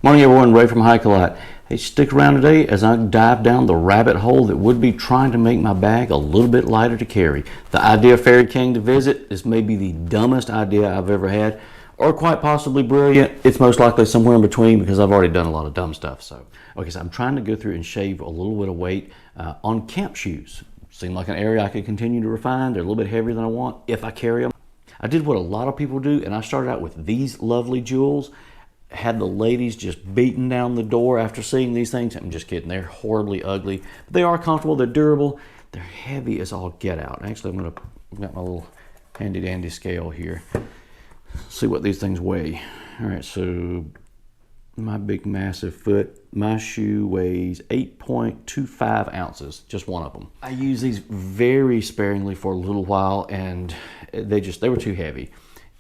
Morning everyone, Ray from Hike-ALOT. Hey, stick around today as I dive down the rabbit hole that would be trying to make my bag a little bit lighter to carry. The idea of Fairy King to visit is maybe the dumbest idea I've ever had, or quite possibly brilliant. It's most likely somewhere in between because I've already done a lot of dumb stuff. So I'm trying to go through and shave a little bit of weight on camp shoes. Seem like an area I could continue to refine. They're a little bit heavier than I want if I carry them. I did what a lot of people do, and I started out with these lovely jewels. Had the ladies just beating down the door after seeing these things. I'm just kidding, they're horribly ugly. But they are comfortable, they're durable, they're heavy as all get out. Actually, I've got my little handy dandy scale here. See what these things weigh. All right, so my big massive foot, my shoe weighs 8.25 ounces, just one of them. I used these very sparingly for a little while and they were too heavy.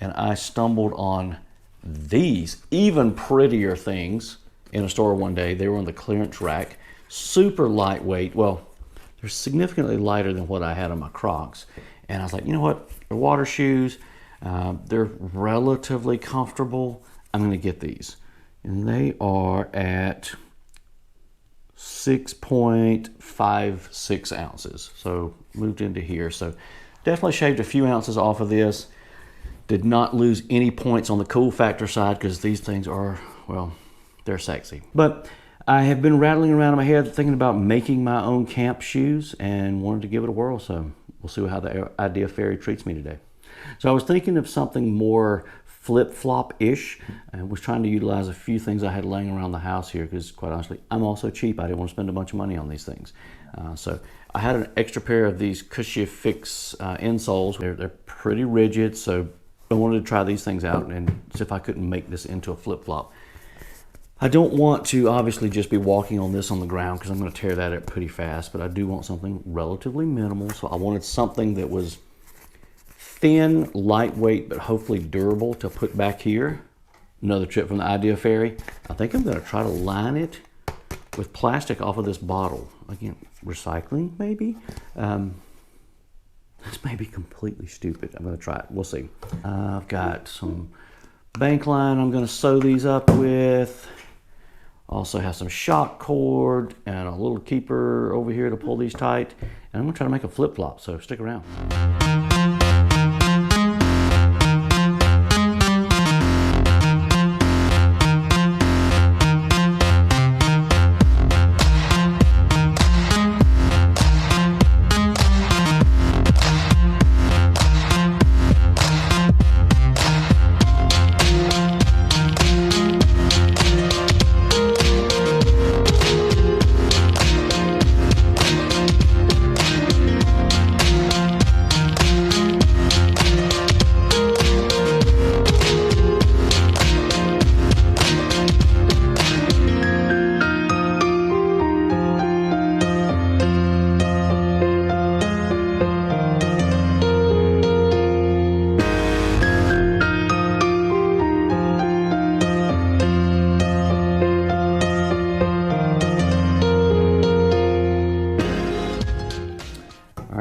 And I stumbled on these even prettier things in a store one day. They were on the clearance rack, super lightweight. Well, they're significantly lighter than what I had on my Crocs. And I was like, you know what? They're water shoes. They're relatively comfortable. I'm going to get these. And they are at 6.56 ounces. So moved into here. So definitely shaved a few ounces off of this. Did not lose any points on the cool factor side because these things are, well, they're sexy. But I have been rattling around in my head thinking about making my own camp shoes and wanted to give it a whirl. So we'll see how the idea of Fairy treats me today. So I was thinking of something more flip-flop-ish and was trying to utilize a few things I had laying around the house here because quite honestly, I'm also cheap. I didn't want to spend a bunch of money on these things. So I had an extra pair of these cushy fix insoles. They're pretty rigid, so I wanted to try these things out and see if I couldn't make this into a flip-flop. I don't want to obviously just be walking on this on the ground because I'm going to tear that up pretty fast, but I do want something relatively minimal. So I wanted something that was thin, lightweight, but hopefully durable to put back here. Another tip from the Idea Fairy. I think I'm going to try to line it with plastic off of this bottle. Again, recycling maybe. This may be completely stupid. I'm going to try it. We'll see. I've got some bank line I'm going to sew these up with. Also have some shock cord and a little keeper over here to pull these tight. And I'm going to try to make a flip-flop, so stick around.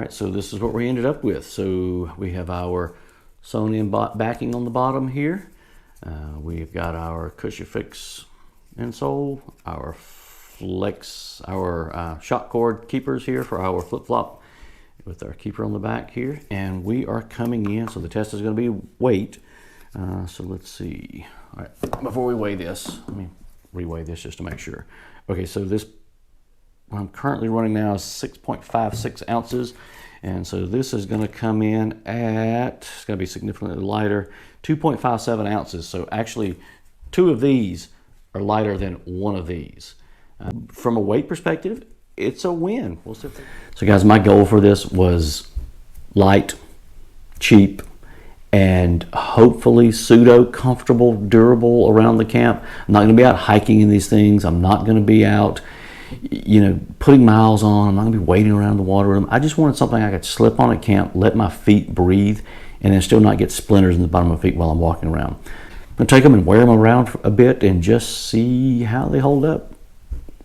So this is what we ended up with. So we have our sewn in backing on the bottom here. We've got our cushy fix insole, our flex, our shock cord keepers here for our flip-flop with our keeper on the back here. And we are coming in, so the test is going to be weight. So let's see. All right, before we weigh this, let me reweigh this just to make sure. Okay, so this, what I'm currently running now is 6.56 ounces. And so this is going to come in at, it's going to be significantly lighter, 2.57 ounces. So actually, two of these are lighter than one of these. From a weight perspective, it's a win. We'll see. So guys, my goal for this was light, cheap, and hopefully pseudo comfortable, durable around the camp. I'm not going to be out hiking in these things. I'm not going to be out, you know, putting miles on. I'm not gonna be waiting around the water room. I just wanted something I could slip on at camp, let my feet breathe, and then still not get splinters in the bottom of my feet while I'm walking around. I'm gonna take them and wear them around for a bit and just see how they hold up.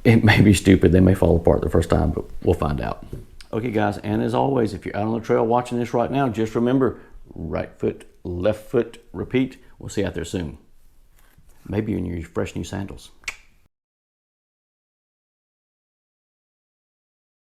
It may be stupid, they may fall apart the first time, but we'll find out. Okay guys, and as always, if you're out on the trail watching this right now, just remember, right foot, left foot, repeat. We'll see you out there soon. Maybe in your fresh new sandals.